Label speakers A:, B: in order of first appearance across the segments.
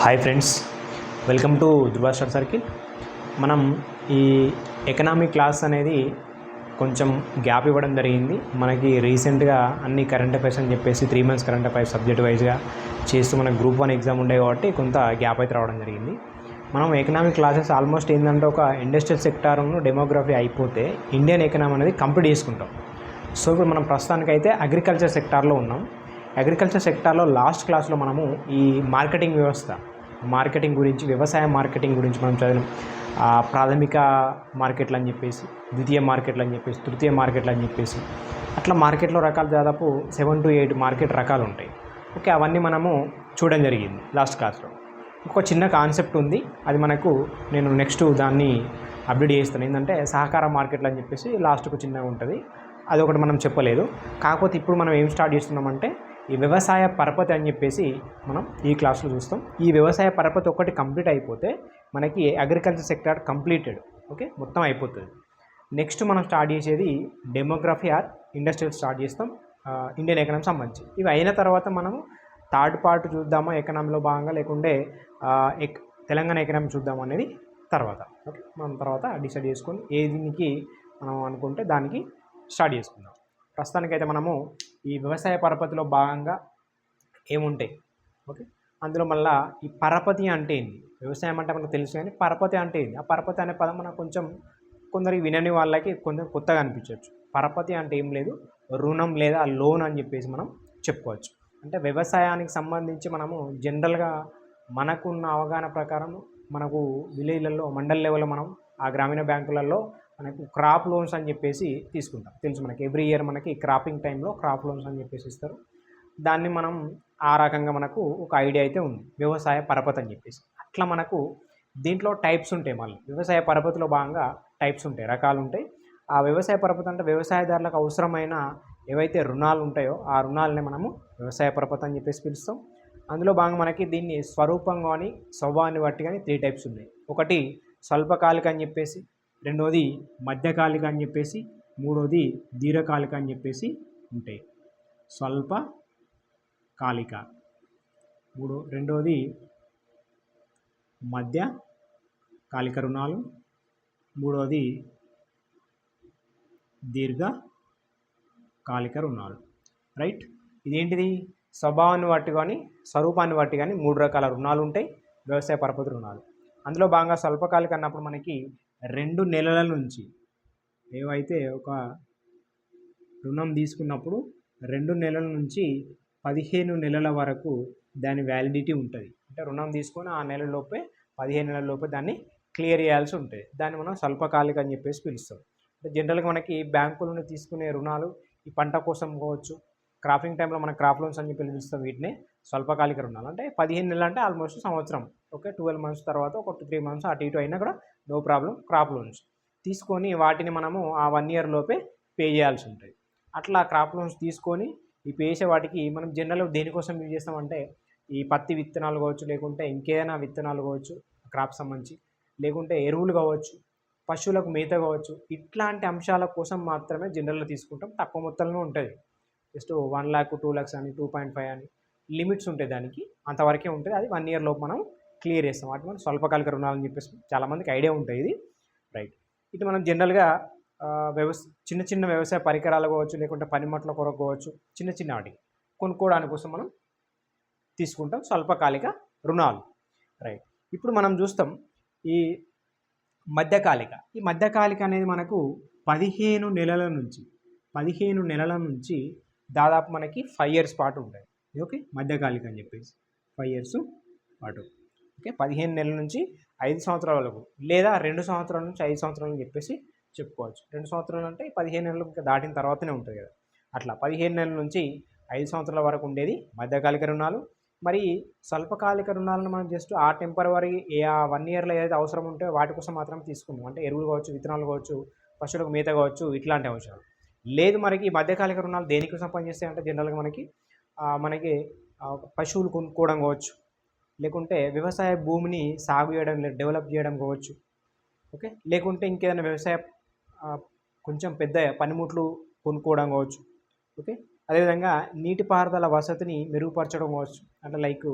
A: Hi friends, welcome to Dhruva study circle. మనం ఈ economic class అనేది కొంచెం గ్యాప్ ఇవ్వడం జరిగింది. మనకి రీసెంట్గా అన్ని కరెంట్ అఫైర్స్ అని చెప్పేసి 3 months కరెంట్ అఫైర్స్ సబ్జెక్ట్ వైజ్గా చేస్తూ మనకు గ్రూప్ 1 ఎగ్జామ్ ఉండే కాబట్టి కొంత గ్యాప్ అయితే రావడం జరిగింది. మనం ఎకనామిక్ క్లాసెస్ ఆల్మోస్ట్ ఏంటంటే ఒక ఇండస్ట్రియల్ సెక్టార్ను డెమోగ్రఫీ అయిపోతే ఇండియన్ ఎకనామీ అనేది కంప్లీట్ చేసుకుంటాం. సో ఇప్పుడు మనం ప్రస్తుతానికైతే అగ్రికల్చర్ సెక్టార్లో ఉన్నాం. అగ్రికల్చర్ సెక్టార్లో లాస్ట్ క్లాస్లో మనము ఈ మార్కెటింగ్ వ్యవస్థ, మార్కెటింగ్ గురించి, వ్యవసాయ మార్కెటింగ్ గురించి మనం చదివినాం. ప్రాథమిక మార్కెట్లు అని చెప్పేసి, ద్వితీయ మార్కెట్లు అని చెప్పేసి, తృతీయ మార్కెట్లు అని చెప్పేసి, అట్లా మార్కెట్లో రకాలు దాదాపు 7 to 8 మార్కెట్ రకాలు ఉంటాయి. ఓకే, అవన్నీ మనము చూడడం జరిగింది లాస్ట్ క్లాస్లో. ఒక చిన్న కాన్సెప్ట్ ఉంది, అది మనకు నేను నెక్స్ట్ దాన్ని అప్డేట్ చేస్తాను. ఏంటంటే సహకార మార్కెట్లు అని చెప్పేసి లాస్ట్కు చిన్నగా ఉంటుంది, అదొకటి మనం చెప్పలేదు. కాకపోతే ఇప్పుడు మనం ఏం స్టార్ట్ చేస్తున్నామంటే ఈ వ్యవసాయ పరపతి అని చెప్పేసి మనం ఈ క్లాస్లో చూస్తాం. ఈ వ్యవసాయ పరపతి ఒకటి కంప్లీట్ అయిపోతే మనకి అగ్రికల్చర్ సెక్టార్ కంప్లీటెడ్. ఓకే, మొత్తం అయిపోతుంది. నెక్స్ట్ మనం స్టార్ట్ చేసేది డెమోగ్రఫీ ఆర్ ఇండస్ట్రియల్ స్టార్ట్ చేస్తాం, ఇండియన్ ఎకనామీ సంబంధించి. ఇవి అయిన తర్వాత మనము థర్డ్ పార్ట్ చూద్దామా ఎకనామీలో భాగంగా, లేకుంటే తెలంగాణ ఎకనామీ చూద్దాం అనేది తర్వాత. ఓకే, మనం తర్వాత డిసైడ్ చేసుకొని ఏ దీనికి మనం అనుకుంటే దానికి స్టార్ట్ చేసుకుందాం. ప్రస్తుతానికైతే మనము ఈ వ్యవసాయ పరపతిలో భాగంగా ఏముంటాయి, ఓకే, అందులో మళ్ళీ ఈ పరపతి అంటే ఏంటి, వ్యవసాయం అంటే మనకు తెలుసు, కానీ పరపతి అంటే ఏంటి, ఆ పరపతి అనే పదం మనకు కొంచెం కొందరికి వినని వాళ్ళకి కొంచెం కొత్తగా అనిపించవచ్చు. పరపతి అంటే ఏం లేదు, రుణం లేదా లోన్ అని చెప్పేసి మనం చెప్పుకోవచ్చు. అంటే వ్యవసాయానికి సంబంధించి మనము జనరల్గా మనకున్న అవగాహన ప్రకారం మనకు విలేజ్లలో, మండల్ లెవెల్లో మనం ఆ గ్రామీణ బ్యాంకులలో మనకు క్రాప్ లోన్స్ అని చెప్పేసి తీసుకుంటాం. తెలుసు మనకి, ఎవ్రీ ఇయర్ మనకి క్రాపింగ్ టైంలో క్రాప్ లోన్స్ అని చెప్పేసి ఇస్తారు. దాన్ని మనం ఆ రకంగా మనకు ఒక ఐడియా అయితే ఉంది, వ్యవసాయ పరపతి అని చెప్పేసి. అట్లా మనకు దీంట్లో టైప్స్ ఉంటాయి. మళ్ళీ వ్యవసాయ పరపతిలో భాగంగా టైప్స్ ఉంటాయి, రకాలు ఉంటాయి. ఆ వ్యవసాయ పరపతి అంటే వ్యవసాయదారులకు అవసరమైన ఏవైతే రుణాలు ఉంటాయో ఆ రుణాలనే మనము వ్యవసాయ పరపతి అని చెప్పేసి పిలుస్తాం. అందులో భాగంగా మనకి దీన్ని స్వరూపం కానీ స్వభావాన్ని బట్టి కానీ 3 types ఉన్నాయి. ఒకటి స్వల్పకాలిక అని చెప్పేసి, రెండోది మధ్యకాలిక అని చెప్పేసి, మూడోది దీర్ఘకాలిక అని చెప్పేసి ఉంటాయి. స్వల్పకాలిక, రెండోది మధ్యకాలిక రుణాలు, మూడోది దీర్ఘకాలిక రుణాలు. రైట్, ఇదేంటిది, స్వభావాన్ని బట్టి కానీ స్వరూపాన్ని బట్టి కానీ 3 రకాల రుణాలు ఉంటాయి, వ్యవసాయ పరపతి రుణాలు. అందులో భాగంగా స్వల్పకాలిక అన్నప్పుడు మనకి 2 నెలల నుంచి, ఏవైతే ఒక రుణం తీసుకున్నప్పుడు 2 నెలల నుంచి 15 నెలల వరకు దాని వ్యాలిడిటీ ఉంటుంది. అంటే రుణం తీసుకొని ఆ నెలలోపే 15 నెలల లోపే దాన్ని క్లియర్ చేయాల్సి ఉంటుంది. దాన్ని మనం స్వల్పకాలిక అని చెప్పేసి పిలుస్తాం. అంటే జనరల్గా మనకి బ్యాంకుల నుండి తీసుకునే రుణాలు ఈ పంట కోసం కావచ్చు, క్రాపింగ్ టైంలో మనం క్రాప్ లోన్స్ అని చెప్పి పిలుస్తాం. వీటినే స్వల్పకాలిక రుణాలు. అంటే 15 నెలలు అంటే ఆల్మోస్ట్ సంవత్సరం. ఓకే, 12 months తర్వాత ఒక 3 months అటు ఇటు అయినా కూడా నో ప్రాబ్లం, క్రాప్ లోన్స్ తీసుకొని వాటిని మనము ఆ 1 year లోపే పే చేయాల్సి ఉంటుంది. అట్లా క్రాప్ లోన్స్ తీసుకొని ఈ పే చేసే వాటికి మనం జనరల్గా దేనికోసం యూజ్ చేస్తామంటే ఈ పత్తి విత్తనాలు కావచ్చు, లేకుంటే ఇంకేదైనా విత్తనాలు కావచ్చు క్రాప్ సంబంధించి, లేకుంటే ఎరువులు కావచ్చు, పశువులకు మేత కావచ్చు, ఇట్లాంటి అంశాల కోసం మాత్రమే జనరల్గా తీసుకుంటాం. తక్కువ మొత్తంలో ఉంటుంది, జస్ట్ 1 lakh 2 lakhs అని 2.5 అని లిమిట్స్ ఉంటాయి, దానికి అంతవరకే ఉంటుంది. అది 1 year లోపు మనం క్లియర్ చేస్తాం. వాటి మనం స్వల్పకాలిక రుణాలు అని చెప్పేసి చాలామందికి ఐడియా ఉంటుంది ఇది. రైట్, ఇది మనం జనరల్గా చిన్న చిన్న వ్యవసాయ పరికరాలు కావచ్చు, లేకుంటే పనిముట్ల కొరకు కావచ్చు, చిన్న చిన్న వాటికి కొనుక్కోవడానికి కోసం మనం తీసుకుంటాం స్వల్పకాలిక రుణాలు. రైట్, ఇప్పుడు మనం చూస్తాం ఈ మధ్యకాలిక. ఈ మధ్యకాలిక అనేది మనకు 15 నెలల నుంచి దాదాపు మనకి 5 years పాటు ఉంటుంది. ఓకే, మధ్యకాలిక అని చెప్పేసి 5 years పాటు. ఓకే, 15 నెలల నుంచి 5 సంవత్సరాల వరకు, లేదా 2 సంవత్సరాల నుంచి 5 సంవత్సరాలు అని చెప్పేసి చెప్పుకోవచ్చు. 2 సంవత్సరాలు అంటే 15 నెలలు ఇంకా దాటిన తర్వాతనే ఉంటుంది కదా. అట్లా 15 నెలల నుంచి 5 సంవత్సరాల వరకు ఉండేది మధ్యకాలిక రుణాలు. మరి స్వల్పకాలిక రుణాలను మనం జస్ట్ ఆ టెంపరవరీ 1 yearలో ఏదైతే అవసరం ఉంటే వాటి కోసం మాత్రమే తీసుకుంటాం. అంటే ఎరువులు కావచ్చు, విత్తనాలు కావచ్చు, పశువులకు మేత కావచ్చు, ఇట్లాంటి అవసరాలు. లేదు మనకి మధ్యకాలిక రుణాలు దేనికోసం పనిచేస్తాయి అంటే జనరల్గా మనకి పశువులు కొనుక్కోవడం కావచ్చు, లేకుంటే వ్యవసాయ భూమిని సాగు చేయడం, డెవలప్ చేయడం కావచ్చు. ఓకే, లేకుంటే ఇంకేదైనా వ్యవసాయ కొంచెం పెద్ద పనిముట్లు కొనుక్కోవడం కావచ్చు. ఓకే, అదేవిధంగా నీటిపారుదల వసతిని మెరుగుపరచడం కావచ్చు. అంటే లైక్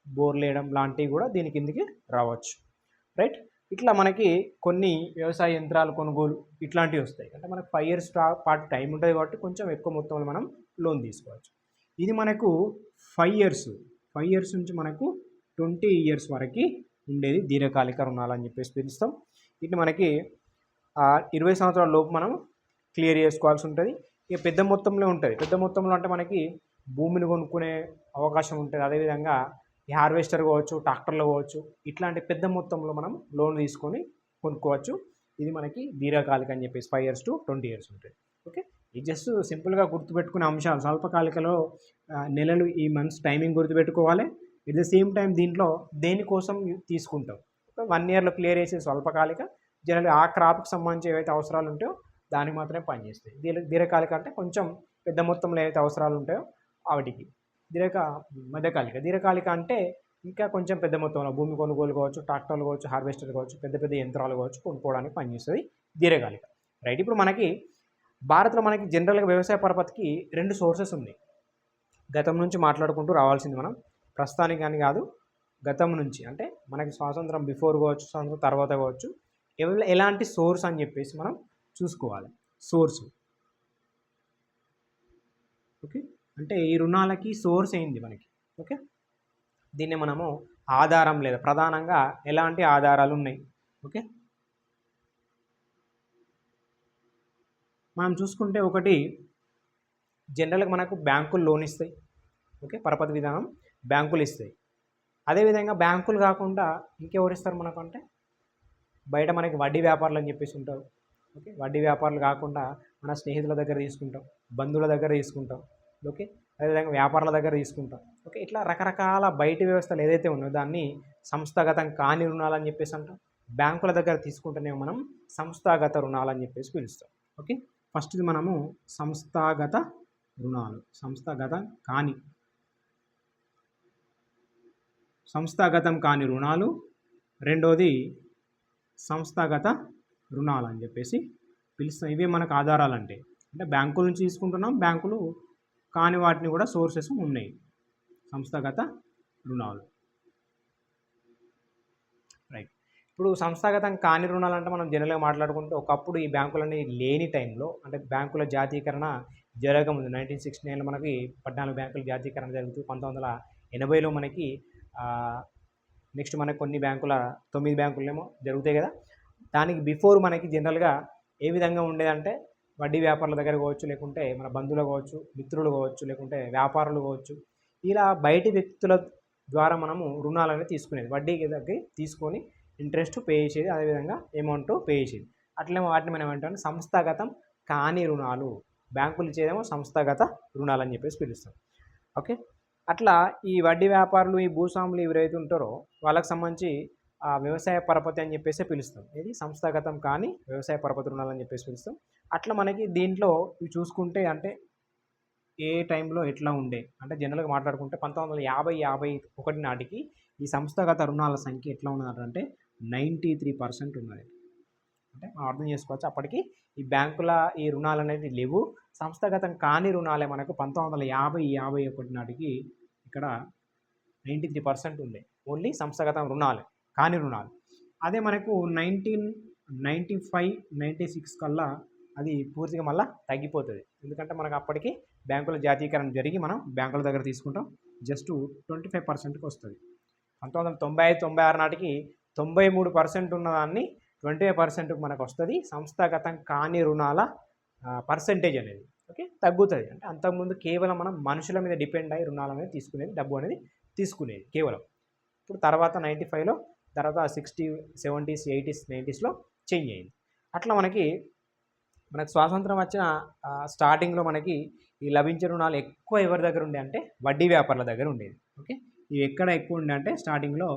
A: బోర్లు వేయడం లాంటివి కూడా దీని కిందికి రావచ్చు, రైట్. ఇట్లా మనకి కొన్ని వ్యవసాయ యంత్రాలు కొనుగోలు ఇట్లాంటివి వస్తాయి. అంటే మనకు 5 years పాటు టైం ఉంటుంది కాబట్టి కొంచెం ఎక్కువ మొత్తంలో మనం లోన్ తీసుకోవచ్చు. ఇది మనకు 5 years నుంచి మనకు 20 years వరకు ఉండేది దీర్ఘకాలిక రుణాలు అని చెప్పేసి పిలుస్తాం. ఇది మనకి 20 సంవత్సరాల లోపు మనం క్లియర్ చేసుకోవాల్సి ఉంటుంది. ఇక పెద్ద మొత్తంలో ఉంటుంది. పెద్ద మొత్తంలో అంటే మనకి భూమిని కొనుక్కునే అవకాశం ఉంటుంది. అదేవిధంగా ఈ హార్వెస్టర్ కావచ్చు, ట్రాక్టర్లు కావచ్చు, ఇట్లాంటి పెద్ద మొత్తంలో మనం లోన్ తీసుకొని కొనుక్కోవచ్చు. ఇది మనకి దీర్ఘకాలిక అని చెప్పేసి 5 years to 20 years ఉంటుంది. ఓకే, ఇది జస్ట్ సింపుల్గా గుర్తుపెట్టుకునే అంశాలు. స్వల్పకాలికలో నెలలు, ఈ మంత్స్ టైమింగ్ గుర్తుపెట్టుకోవాలి. ఎట్ ద సేమ్ టైం దీంట్లో దేనికోసం తీసుకుంటాం. 1 yearలో క్లియర్ చేసే స్వల్పకాలిక, జనరల్గా ఆ క్రాప్కి సంబంధించి ఏవైతే అవసరాలు ఉంటాయో దానికి మాత్రమే పనిచేస్తాయి. దీర్ఘకాలిక అంటే కొంచెం పెద్ద మొత్తంలో ఏవైతే అవసరాలు ఉంటాయో వాటికి. దీర్ఘకాలిక అంటే ఇంకా కొంచెం పెద్ద మొత్తంలో భూమి కొనుగోలు కావచ్చు, ట్రాక్టర్లు కావచ్చు, హార్వెస్టర్ కావచ్చు, పెద్ద పెద్ద యంత్రాలు కావచ్చు కొనుక్కోవడానికి పనిచేస్తుంది దీర్ఘకాలిక, రైట్. ఇప్పుడు మనకి భారత్లో మనకి జనరల్గా వ్యవసాయ పరపతికి 2 సోర్సెస్ ఉన్నాయి. గతం నుంచి మాట్లాడుకుంటూ రావాల్సింది మనం, ప్రస్తుతానికి కానీ కాదు, గతం నుంచి అంటే మనకి స్వాతంత్రం బిఫోర్ కావచ్చు, స్వాతంత్రం తర్వాత కావచ్చు, ఎలాంటి సోర్స్ అని చెప్పేసి మనం చూసుకోవాలి. సోర్సు, ఓకే, అంటే ఈ రుణాలకి సోర్స్ ఏంది మనకి, ఓకే. దీన్ని మనము ఆధారం లేదా ప్రధానంగా ఎలాంటి ఆధారాలు ఉన్నాయి, ఓకే. మనం చూసుకుంటే ఒకటి జనరల్గా మనకు బ్యాంకులు లోన్ ఇస్తాయి, ఓకే. పరపతి విధానం బ్యాంకులు ఇస్తాయి. అదేవిధంగా బ్యాంకులు కాకుండా ఇంకెవరు ఇస్తారు మనకు అంటే బయట మనకి వడ్డీ వ్యాపారులు అని చెప్పేసి ఉంటారు, ఓకే. వడ్డీ వ్యాపారులు కాకుండా మన స్నేహితుల దగ్గర తీసుకుంటాం, బంధువుల దగ్గర తీసుకుంటాం, ఓకే. అదేవిధంగా వ్యాపారుల దగ్గర తీసుకుంటాం, ఓకే. ఇట్లా రకరకాల బయట వ్యవస్థలు ఏదైతే ఉన్నాయో దాన్ని సంస్థాగతం కాని రుణాలు అని చెప్పేసి అంటాం. బ్యాంకుల దగ్గర తీసుకుంటేనే మనం సంస్థాగత రుణాలు అని చెప్పేసి పిలుస్తాం, ఓకే. ఫస్ట్ది మనము సంస్థాగత రుణాలు, సంస్థాగతం కాని రుణాలు. రెండోది సంస్థాగత రుణాలు అని చెప్పేసి పిలుస్తాం. ఇవే మనకు ఆధారాలు అంటే బ్యాంకుల నుంచి తీసుకుంటున్నాం, బ్యాంకులు కాని వాటిని కూడా సోర్సెస్ ఉన్నాయి, సంస్థాగత రుణాలు, రైట్. ఇప్పుడు సంస్థాగతం కాని రుణాలు అంటే మనం జనరల్గా మాట్లాడుకుంటే ఒకప్పుడు ఈ బ్యాంకులన్నీ లేని టైంలో, అంటే బ్యాంకుల జాతీకరణ జరగకముందు 1969లో మనకి 14 బ్యాంకుల జాతీకరణ జరుగుతూ 1980లో మనకి నెక్స్ట్ మనకి కొన్ని బ్యాంకుల 9 బ్యాంకులేమో జరుగుతాయి కదా. దానికి బిఫోర్ మనకి జనరల్గా ఏ విధంగా ఉండేదంటే వడ్డీ వ్యాపారుల దగ్గర కావచ్చు, లేకుంటే మన బంధువులు కావచ్చు, మిత్రులు కావచ్చు, లేకుంటే వ్యాపారులు కావచ్చు, ఇలా బయటి వ్యక్తుల ద్వారా మనము రుణాలు అనేది తీసుకునేది. వడ్డీ దగ్గర తీసుకొని ఇంట్రెస్ట్ పే చేసేది, అదేవిధంగా అమౌంట్ పే చేసేది. అట్లే వాటిని మనం ఏమంటాం సంస్థాగతం కాని రుణాలు, బ్యాంకులు ఇచ్చేదేమో సంస్థాగత రుణాలు అని చెప్పేసి పిలుస్తాం, ఓకే. అట్లా ఈ వడ్డీ వ్యాపారులు, ఈ భూస్వాములు ఎవరైతే ఉంటారో వాళ్ళకి సంబంధించి వ్యవసాయ పరపతి అని చెప్పేసి పిలుస్తాం. ఇది సంస్థాగతం కానీ వ్యవసాయ పరపతి రుణాలు అని చెప్పేసి పిలుస్తాం. అట్లా మనకి దీంట్లో ఇవి చూసుకుంటే అంటే ఏ టైంలో ఎట్లా ఉండే అంటే జనరల్గా మాట్లాడుకుంటే 1950-51 నాటికి ఈ సంస్థాగత రుణాల సంఖ్య ఎట్లా ఉన్నదంటే 93% ఉన్నది. అంటే మనం అర్థం చేసుకోవచ్చు, అప్పటికి ఈ బ్యాంకుల ఈ రుణాలు అనేది లేవు. సంస్థాగతం కాని రుణాలే మనకు 1950-51 నాటికి ఇక్కడ 93% ఉండే, ఓన్లీ సంస్థాగతం రుణాలే, కాని రుణాలు. అదే మనకు 1995-96 కల్లా అది పూర్తిగా మళ్ళీ తగ్గిపోతుంది. ఎందుకంటే మనకు అప్పటికి బ్యాంకుల జాతీకరణ జరిగి మనం బ్యాంకుల దగ్గర తీసుకుంటాం, జస్ట్ 25%కి వస్తుంది. 1995-96 నాటికి 93% ఉన్నదాన్ని 25%కి మనకు వస్తుంది. సంస్థాగతం కాని రుణాల పర్సెంటేజ్ అనేది, ఓకే, తగ్గుతుంది. అంటే అంతకుముందు కేవలం మనం మనుషుల మీద డిపెండ్ అయ్యి రుణాలు అనేది తీసుకునేది, డబ్బు అనేది తీసుకునేది కేవలం. ఇప్పుడు తర్వాత 95లో, తర్వాత 60s, 70s, 80s, 90sలో చేంజ్ అయింది. అట్లా మనకు స్వాతంత్రం వచ్చిన స్టార్టింగ్లో మనకి ఈ లభించే రుణాలు ఎక్కువ ఎవరి దగ్గర ఉండే అంటే వడ్డీ వ్యాపారుల దగ్గర ఉండేది, ఓకే. ఇవి ఎక్కడ ఎక్కువ ఉండే అంటే స్టార్టింగ్లో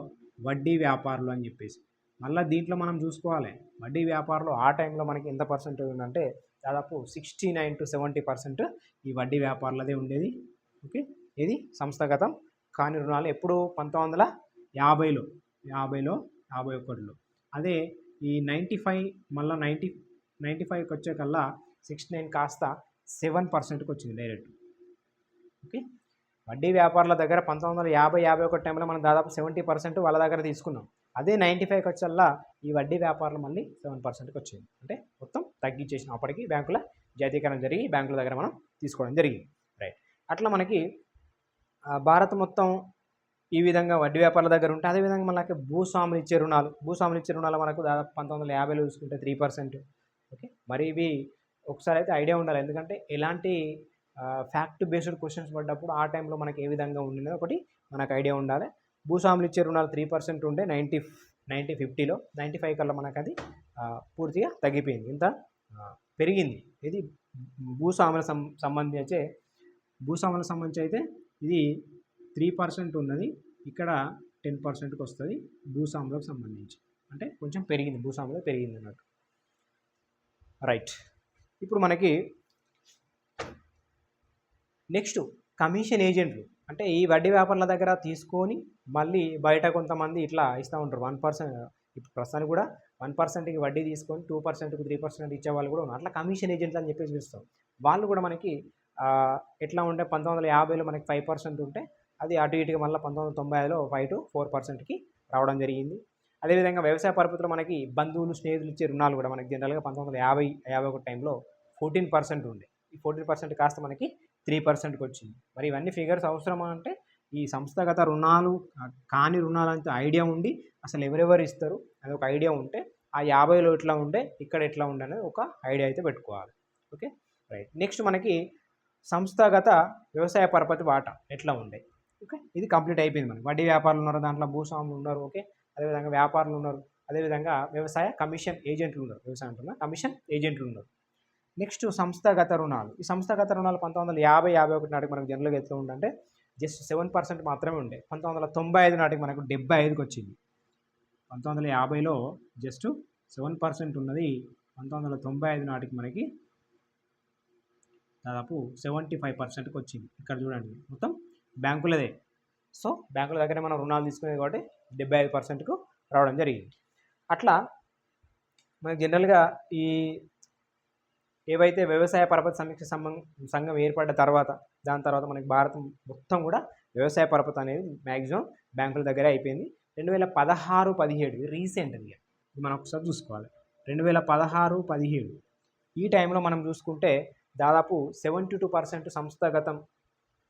A: వడ్డీ వ్యాపారులు అని చెప్పేసి. మళ్ళీ దీంట్లో మనం చూసుకోవాలి, వడ్డీ వ్యాపారులు ఆ టైంలో మనకి ఎంత పర్సెంటేజ్ ఉందంటే దాదాపు 69-70% ఈ వడ్డీ వ్యాపారులదే ఉండేది, ఓకే. ఇది సంస్థాగతం కాని రుణాలు ఎప్పుడు 1950లో, 51లో. అదే ఈ 95 మళ్ళీ 95కి వచ్చేకల్లా 69 కాస్త 7%కి వచ్చింది డైరెక్ట్, ఓకే. వడ్డీ వ్యాపారుల దగ్గర 1950-51 టైంలో మనం దాదాపు 70% వాళ్ళ దగ్గర తీసుకున్నాం. అదే 95కి వచ్చల్లా ఈ వడ్డీ వ్యాపారులు మళ్ళీ 7%కి వచ్చింది. అంటే మొత్తం తగ్గించేసిన అప్పటికి బ్యాంకుల జాతీయకరణ జరిగి బ్యాంకుల దగ్గర మనం తీసుకోవడం జరిగింది. రైట్. అట్లా మనకి భారత్ మొత్తం ఈ విధంగా వడ్డీ వ్యాపారుల దగ్గర ఉంటే, అదేవిధంగా మనకి భూస్వాములు ఇచ్చే రుణాలు మనకు దాదాపు 1950లో చూసుకుంటే 3%. ఓకే. మరి ఇవి ఒకసారి అయితే ఐడియా ఉండాలి. ఎందుకంటే ఎలాంటి ఫ్యాక్ట్ బేస్డ్ క్వశ్చన్స్ పడ్డప్పుడు ఆ టైంలో మనకి ఏ విధంగా ఉండిందో ఒకటి మనకు ఐడియా ఉండాలి. భూస్వాములు ఇచ్చే రుణాలు 3% ఉండే 1950లో, 95 కల్లా మనకు అది పూర్తిగా తగ్గిపోయింది. ఇంత పెరిగింది. ఇది భూస్వాముల సంబంధించి అయితే ఇది 3% ఉన్నది, ఇక్కడ 10%కి వస్తుంది భూస్వాములకు సంబంధించి. అంటే కొంచెం పెరిగింది, భూస్వాములు పెరిగింది అన్నట్టు. రైట్. ఇప్పుడు మనకి నెక్స్ట్ కమిషన్ ఏజెంట్లు. అంటే ఈ వడ్డీ వ్యాపారుల దగ్గర తీసుకొని మళ్ళీ బయట కొంతమంది ఇట్లా ఇస్తూ ఉంటారు 1%. ఇప్పుడు ప్రస్తుతానికి కూడా 1%కి వడ్డీ తీసుకొని 2%కి 3% ఇచ్చే వాళ్ళు కూడా ఉన్నారు. అట్లా కమిషన్ ఏజెంట్లు అని చెప్పేసి పిలుస్తాం. వాళ్ళు కూడా మనకి ఎట్లా ఉంటే 1950లో మనకి 5% ఉంటే అది అటు ఇటుగా మళ్ళీ 1995లో 5-4%కి రావడం జరిగింది. అదేవిధంగా వ్యవసాయ పరపతిలో మనకి బంధువులు స్నేహితులు ఇచ్చే రుణాలు కూడా మనకి జనరల్గా 1950-51 టైంలో 14% ఉండే. ఈ 14% కాస్త మనకి 3%కి వచ్చింది. మరి ఇవన్నీ ఫిగర్స్ అవసరమా అంటే ఈ సంస్థాగత రుణాలు కాని రుణాలంతా ఐడియా ఉండి అసలు ఎవరెవరు ఇస్తారు అది ఒక ఐడియా ఉంటే ఆ 50లో ఎట్లా ఉండే ఇక్కడ ఎట్లా ఉండే అనేది ఒక ఐడియా అయితే పెట్టుకోవాలి. ఓకే. రైట్. నెక్స్ట్ మనకి సంస్థాగత వ్యవసాయ పరపతి వాటా ఎట్లా ఉండే. ఓకే. ఇది కంప్లీట్ అయిపోయింది. మనకి వడ్డీ వ్యాపారులు ఉన్నారు, దాంట్లో భూస్వాములు ఉన్నారు. ఓకే. అదేవిధంగా వ్యాపారులు ఉన్నారు, అదేవిధంగా వ్యవసాయ కమిషన్ ఏజెంట్లు ఉన్నారు. వ్యవసాయం అంటున్నా కమిషన్ ఏజెంట్లు ఉన్నారు. నెక్స్ట్ సంస్థాగత రుణాలు. ఈ సంస్థాగత రుణాలు 1950-51 నాటికి మనకు జనరల్గా ఎట్లా ఉందంటే జస్ట్ 7% మాత్రమే ఉండే. 1995 నాటికి మనకు 75కి వచ్చింది. 1950లో జస్ట్ 7% ఉన్నది, 1995 నాటికి మనకి దాదాపు 75%కి వచ్చింది. ఇక్కడ చూడండి మొత్తం బ్యాంకులదే. సో బ్యాంకుల దగ్గరే మనం రుణాలు తీసుకునేది కాబట్టి 75%కు రావడం జరిగింది. అట్లా మనకి జనరల్గా ఈ ఏవైతే వ్యవసాయ పరపతి సమీక్ష సంఘం ఏర్పడ్డ తర్వాత దాని తర్వాత మనకి భారతం మొత్తం కూడా వ్యవసాయ పరపతి అనేది మ్యాక్సిమం బ్యాంకుల దగ్గరే అయిపోయింది. 2016-17 రీసెంట్గా ఇది మనం ఒకసారి చూసుకోవాలి. 2016-17 ఈ టైంలో మనం చూసుకుంటే దాదాపు 72% సంస్థాగతం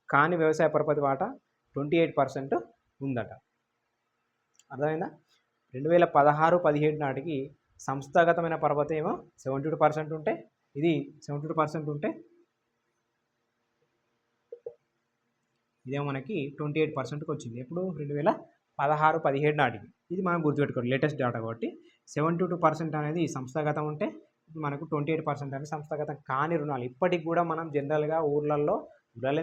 A: కాని వ్యవసాయ పరపతి వాటా 28% ఉందట. అర్థమైందా? 2016-17 నాటికి సంస్థాగతమైన పరపతి ఏమో 72% ఉంటే ఇది 72% ఉంటే ఇదేమో మనకి 28%కి వచ్చింది. ఎప్పుడు 2016-17 నాటికి. ఇది మనం గుర్తుపెట్టుకోవాలి, లేటెస్ట్ డేటా కాబట్టి. 72% అనేది సంస్థాగతం ఉంటే మనకు 28% అనేది సంస్థాగతం కాని రుణాలు. ఇప్పటికి కూడా మనం జనరల్గా ఊర్లలో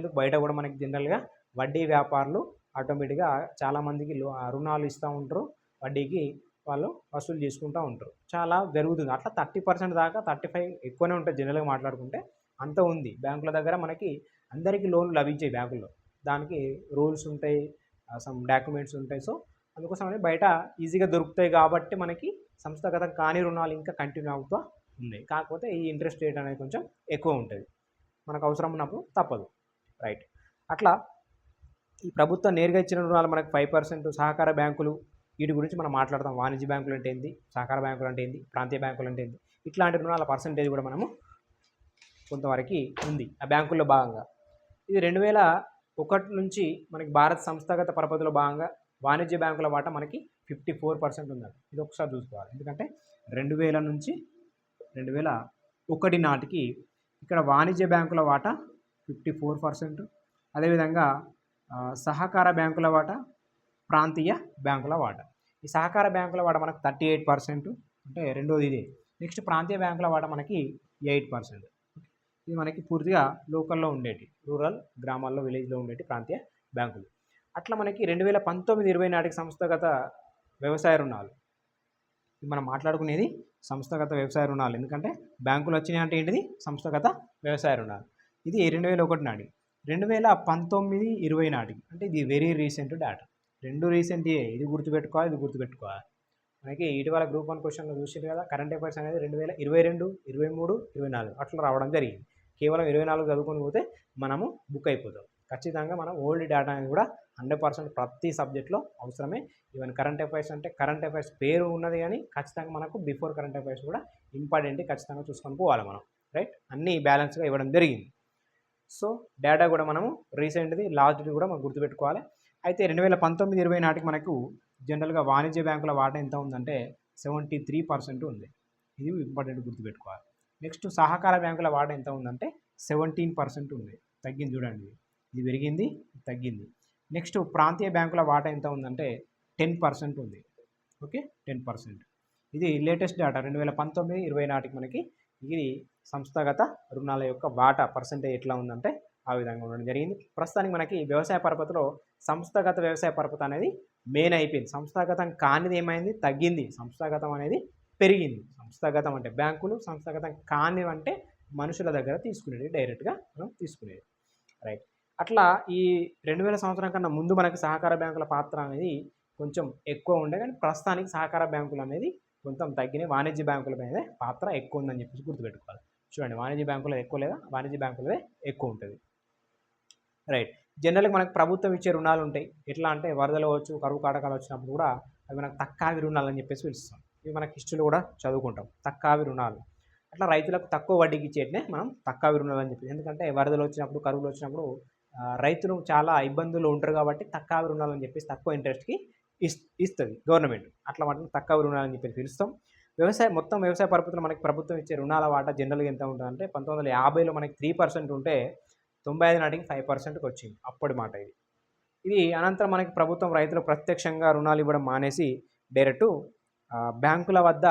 A: ఎందుకు బయట కూడా మనకి జనరల్గా వడ్డీ వ్యాపారులు ఆటోమేటిక్గా చాలామందికి రుణాలు ఇస్తూ ఉంటారు, వడ్డీకి వాళ్ళు వసూలు చేసుకుంటూ ఉంటారు. చాలా జరుగుతుంది అట్లా 30% దాకా, 35 ఎక్కువనే ఉంటుంది జనరల్గా మాట్లాడుకుంటే. అంత ఉంది బ్యాంకుల దగ్గర. మనకి అందరికీ లోన్లు లభించాయి బ్యాంకుల్లో, దానికి రూల్స్ ఉంటాయి, సమ్ డాక్యుమెంట్స్ ఉంటాయి. సో అందుకోసమని బయట ఈజీగా దొరుకుతాయి కాబట్టి మనకి సంస్థాగతం కాని రుణాలు ఇంకా కంటిన్యూ అవుతూ ఉన్నాయి. కాకపోతే ఈ ఇంట్రెస్ట్ రేట్ అనేది కొంచెం ఎక్కువ ఉంటుంది, మనకు అవసరం ఉన్నప్పుడు తప్పదు. రైట్. అట్లా ఈ ప్రభుత్వం నేరుగా ఇచ్చిన రుణాలు మనకు 5%. సహకార బ్యాంకులు వీటి గురించి మనం మాట్లాడతాం. వాణిజ్య బ్యాంకులు అంటే ఏంది, సహకార బ్యాంకులు అంటే ఏంది, ప్రాంతీయ బ్యాంకులు అంటే ఏంది, ఇట్లాంటి రుణాల పర్సంటేజ్ కూడా మనము కొంతవరకు ఉంది ఆ బ్యాంకుల్లో భాగంగా. ఇది 2001 నుంచి మనకి భారత సంస్థాగత పరపతిలో భాగంగా వాణిజ్య బ్యాంకుల వాటా మనకి 54% ఉందండి. ఇది ఒకసారి చూసుకోవాలి. ఎందుకంటే 2000 నుంచి 2001 నాటికి ఇక్కడ వాణిజ్య బ్యాంకుల వాటా 54%, అదేవిధంగా సహకార బ్యాంకుల వాటా, ప్రాంతీయ బ్యాంకుల వాటా. ఈ సహకార బ్యాంకుల వాటా మనకు 38%, అంటే రెండోది ఇదే. నెక్స్ట్ ప్రాంతీయ బ్యాంకుల వాటా మనకి 8%. ఇది మనకి పూర్తిగా లోకల్లో ఉండేటి, రూరల్ గ్రామాల్లో విలేజ్లో ఉండేటి ప్రాంతీయ బ్యాంకులు. అట్లా మనకి 2019-20 నాటికి సంస్థాగత వ్యవసాయ రుణాలు, మనం మాట్లాడుకునేది సంస్థాగత వ్యవసాయ రుణాలు. ఎందుకంటే బ్యాంకులు వచ్చినాయి అంటే ఏంటిది, సంస్థాగత వ్యవసాయ రుణాలు. ఇది 2001 నాటికి. 2019-20 నాటికి, అంటే ఇది వెరీ రీసెంట్ డేటా. రెండు రీసెంట్. ఇది గుర్తుపెట్టుకోవాలి, ఇది గుర్తుపెట్టుకోవాలి. మనకి ఇటీవల గ్రూప్ 1 క్వశ్చన్లో చూసారు కదా, కరెంట్ అఫైర్స్ అనేది 2022, 23, 24 అట్లా రావడం జరిగింది. కేవలం 24 చదువుకొని పోతే మనము బుక్ అయిపోతాం. ఖచ్చితంగా మనం ఓల్డ్ డేటా అనేది కూడా 100% ప్రతి సబ్జెక్ట్లో అవసరమే. ఈవెన్ కరెంట్ అఫైర్స్ అంటే కరెంట్ అఫైర్స్ పేరు ఉన్నది కానీ ఖచ్చితంగా మనకు బిఫోర్ కరెంట్ అఫైర్స్ కూడా ఇంపార్టెంట్, ఖచ్చితంగా చూసుకొని పోవాలి మనం, రైట్. అన్నీ బ్యాలెన్స్గా ఇవ్వడం జరిగింది. సో డేటా కూడా మనము రీసెంట్ది లాస్ట్ది కూడా మనం గుర్తుపెట్టుకోవాలి. అయితే 2019-20 నాటికి మనకు జనరల్గా వాణిజ్య బ్యాంకుల వాటా ఎంత ఉందంటే 73% ఉంది. ఇది ఇంపార్టెంట్ గుర్తుపెట్టుకోవాలి. నెక్స్ట్ సహకార బ్యాంకుల వాటా ఎంత ఉందంటే 17% ఉంది. తగ్గింది చూడండి, ఇది పెరిగింది, తగ్గింది. నెక్స్ట్ ప్రాంతీయ బ్యాంకుల వాటా ఎంత ఉందంటే 10% ఉంది. ఓకే, 10%. ఇది లేటెస్ట్ డేటా 2019-20 నాటికి మనకి ఇది సంస్థాగత రుణాల యొక్క వాటా పర్సెంటేజ్ ఎట్లా ఉందంటే ఆ విధంగా ఉండడం జరిగింది. ప్రస్తుతానికి మనకి వ్యవసాయ పరపతిలో సంస్థాగత వ్యవసాయ పరపతి అనేది మెయిన్ అయిపోయింది. సంస్థాగతం కానిది ఏమైంది, తగ్గింది. సంస్థాగతం అనేది పెరిగింది. సంస్థాగతం అంటే బ్యాంకులు, సంస్థాగతం కానివి అంటే మనుషుల దగ్గర తీసుకునేది, డైరెక్ట్గా మనం తీసుకునేది, రైట్. అట్లా ఈ 2000 సంవత్సరం కన్నా ముందు మనకి సహకార బ్యాంకుల పాత్ర అనేది కొంచెం ఎక్కువ ఉండే, కానీ ప్రస్తుతానికి సహకార బ్యాంకులు అనేది కొంచెం తగ్గినాయి. వాణిజ్య బ్యాంకుల మీద పాత్ర ఎక్కువ ఉందని చెప్పేసి గుర్తుపెట్టుకోవాలి. చూడండి, వాణిజ్య బ్యాంకులో ఎక్కువ లేదా, వాణిజ్య బ్యాంకులదే ఎక్కువ ఉంటుంది, రైట్. జనరల్గా మనకు ప్రభుత్వం ఇచ్చే రుణాలు ఉంటాయి. ఎట్లా అంటే వరదలు అవ్వచ్చు, కరువు కాటకాలు వచ్చినప్పుడు కూడా అవి మనకు తక్కువ రుణాలు అని చెప్పేసి పిలుస్తాం. ఇవి మనకి హిస్టరీలో కూడా చదువుకుంటాం, తక్కువ రుణాలు. అట్లా రైతులకు తక్కువ వడ్డీకి ఇచ్చేటనే మనం తక్కువ రుణాలు అని చెప్పేసి. ఎందుకంటే వరదలు వచ్చినప్పుడు, కరువులు వచ్చినప్పుడు రైతులు చాలా ఇబ్బందులు ఉంటారు కాబట్టి తక్కువ రుణాలు అని చెప్పేసి తక్కువ ఇంట్రెస్ట్కి ఇస్తుంది గవర్నమెంట్. అట్లా వాటిని తక్కువ రుణాలు అని చెప్పేసి పిలుస్తాం. మొత్తం వ్యవసాయ పరపతిలో మనకి ప్రభుత్వం ఇచ్చే రుణాల వాటా జనరల్గా ఎంత ఉంటుందంటే 1950లో మనకి 3% ఉంటే 95 నాటికి 5%కి వచ్చింది, అప్పటి మాట ఇది. ఇది అనంతరం మనకి ప్రభుత్వం రైతులకు ప్రత్యక్షంగా రుణాలు ఇవ్వడం మానేసి డైరెక్టు బ్యాంకుల వద్ద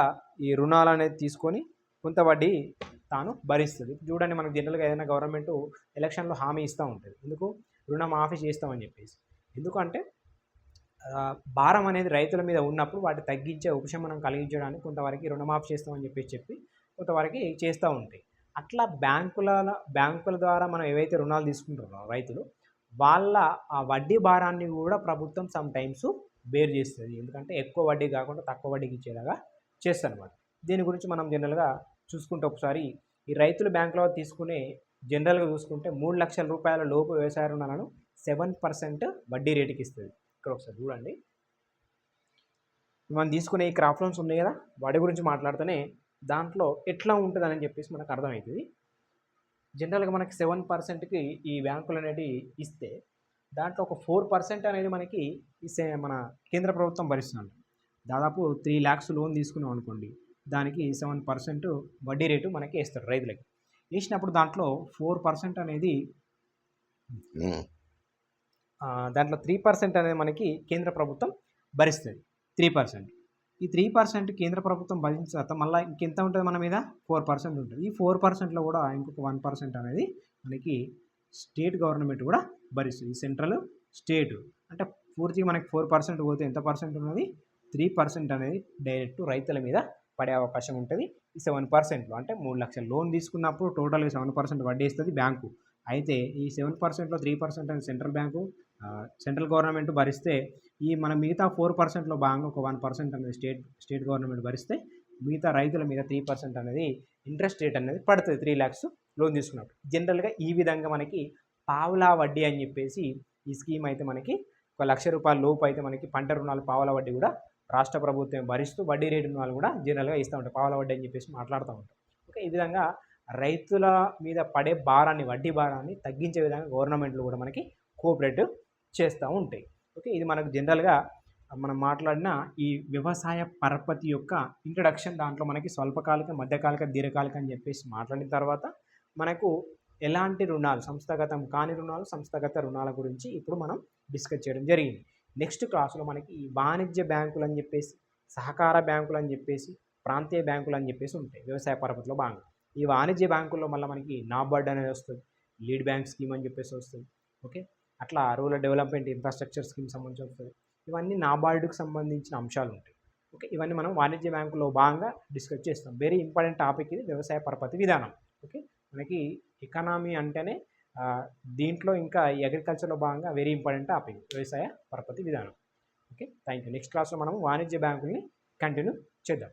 A: ఈ రుణాలు అనేది తీసుకొని కొంత వడ్డీ తాను భరిస్తుంది. చూడండి, మనకు జనరల్గా ఏదైనా గవర్నమెంట్ ఎలక్షన్లో హామీ ఇస్తూ ఉంటుంది, ఎందుకు, రుణమాఫీ చేస్తామని చెప్పేసి. ఎందుకంటే భారం అనేది రైతుల మీద ఉన్నప్పుడు వాటి తగ్గించే, ఉపశమనం కలిగించడానికి కొంతవరకు రుణమాఫీ చేస్తామని చెప్పి కొంతవరకు చేస్తూ ఉంటాయి. అట్లా బ్యాంకుల ద్వారా మనం ఏవైతే రుణాలు తీసుకుంటున్నారో రైతులు, వాళ్ళ ఆ వడ్డీ భారాన్ని కూడా ప్రభుత్వం సమ్ టైమ్స్ బేర్ చేస్తుంది. ఎందుకంటే ఎక్కువ వడ్డీ కాకుండా తక్కువ వడ్డీకి ఇచ్చేలాగా చేస్తారు అన్నమాట. దీని గురించి మనం జనరల్గా చూసుకుంటే ఒకసారి ఈ రైతులు బ్యాంకులో తీసుకునే జనరల్గా చూసుకుంటే 3 లక్షల రూపాయల లోపు వ్యవసాయ రుణాలను 7% వడ్డీ రేటుకి ఇస్తుంది. ఇక్కడ ఒకసారి చూడండి, మనం తీసుకునే ఈ క్రాప్ లోన్స్ ఉన్నాయి కదా, వాటి గురించి మాట్లాడితేనే దాంట్లో ఎట్లా ఉంటుందని చెప్పేసి మనకు అర్థమవుతుంది. జనరల్గా మనకి 7%కి ఈ బ్యాంకులు అనేవి ఇస్తే దాంట్లో ఒక 4% అనేది మనకి మన కేంద్ర ప్రభుత్వం భరిస్తుంది. దాదాపు 3 lakhs లోన్ తీసుకున్నాం అనుకోండి, దానికి 7% వడ్డీ రేటు మనకి వేస్తారు రైతులకి. వేసినప్పుడు దాంట్లో 4% అనేది, దాంట్లో 3% అనేది మనకి కేంద్ర ప్రభుత్వం భరిస్తుంది. 3%. ఈ 3% కేంద్ర ప్రభుత్వం భరించిన తర్వాత మళ్ళీ ఇంకెంత ఉంటుంది మన మీద, 4% ఉంటుంది. ఈ 4%లో కూడా ఇంకొక 1% అనేది మనకి స్టేట్ గవర్నమెంట్ కూడా భరిస్తుంది. సెంట్రల్, స్టేట్ అంటే పూర్తిగా మనకి 4% పోతే ఎంత పర్సెంట్ ఉన్నది, 3% అనేది డైరెక్ట్ రైతుల మీద పడే అవకాశం ఉంటుంది. ఈ 7%లో అంటే 3 లక్షల లోన్ తీసుకున్నప్పుడు టోటల్గా 7% వడ్డీ ఇస్తుంది బ్యాంకు. అయితే ఈ 7%లో 3% అనేది సెంట్రల్ గవర్నమెంట్ భరిస్తే, ఈ మన మిగతా 4%లో భాగంగా ఒక 1% అనేది స్టేట్ గవర్నమెంట్ భరిస్తే, మిగతా రైతుల మీద 3% అనేది ఇంట్రెస్ట్ రేట్ అనేది పడుతుంది 3 lakhs లోన్ తీసుకున్నప్పుడు. జనరల్గా ఈ విధంగా మనకి పావులా వడ్డీ అని చెప్పేసి ఈ స్కీమ్ అయితే మనకి 1 లక్ష రూపాయల లోపు అయితే మనకి పంట రుణాలు పావుల వడ్డీ కూడా రాష్ట్ర ప్రభుత్వం భరిస్తూ వడ్డీ రేటు రుణాలు కూడా జనరల్గా ఇస్తూ ఉంటాయి, పావుల వడ్డీ అని చెప్పేసి మాట్లాడుతూ ఉంటాం. ఓకే, ఈ విధంగా రైతుల మీద పడే భారాన్ని, వడ్డీ భారాన్ని తగ్గించే విధంగా గవర్నమెంట్లు కూడా మనకి కోఆపరేట్ చేస్తూ ఉంటాయి. ఓకే, ఇది మనకు జనరల్గా మనం మాట్లాడిన ఈ వ్యవసాయ పరపతి యొక్క ఇంట్రడక్షన్. దాంట్లో మనకి స్వల్పకాలిక, మధ్యకాలిక, దీర్ఘకాలిక అని చెప్పేసి మాట్లాడిన తర్వాత మనకు ఎలాంటి రుణాలు, సంస్థాగతం కాని రుణాలు, సంస్థాగత రుణాల గురించి ఇప్పుడు మనం డిస్కస్ చేయడం జరిగింది. నెక్స్ట్ క్లాసులో మనకి ఈ వాణిజ్య బ్యాంకులు అని చెప్పేసి, సహకార బ్యాంకులు అని చెప్పేసి, ప్రాంతీయ బ్యాంకులు అని చెప్పేసి ఉంటాయి వ్యవసాయ పరపతిలో భాగంగా. ఈ వాణిజ్య బ్యాంకుల్లో మళ్ళీ మనకి నాబార్డ్ అనేది వస్తుంది, లీడ్ బ్యాంక్ స్కీమ్ అని చెప్పేసి వస్తుంది. ఓకే, అట్లా రూరల్ డెవలప్మెంట్ ఇన్ఫ్రాస్ట్రక్చర్ స్కీమ్ సంబంధించి వస్తుంది. ఇవన్నీ నాబార్డుకు సంబంధించిన అంశాలు ఉంటాయి. ఓకే, ఇవన్నీ మనం వాణిజ్య బ్యాంకులో భాగంగా డిస్కస్ చేస్తాం. వెరీ ఇంపార్టెంట్ టాపిక్ ఇది, వ్యవసాయ పరపతి విధానం. ఓకే, మనకి ఎకనామీ అంటేనే దీంట్లో ఇంకా అగ్రికల్చర్లో భాగంగా వెరీ ఇంపార్టెంట్ టాపిక్ వ్యవసాయ పరపతి విధానం. Okay, thank you. నెక్స్ట్ క్లాస్లో మనం వాణిజ్య బ్యాంకుల్ని కంటిన్యూ చేద్దాం.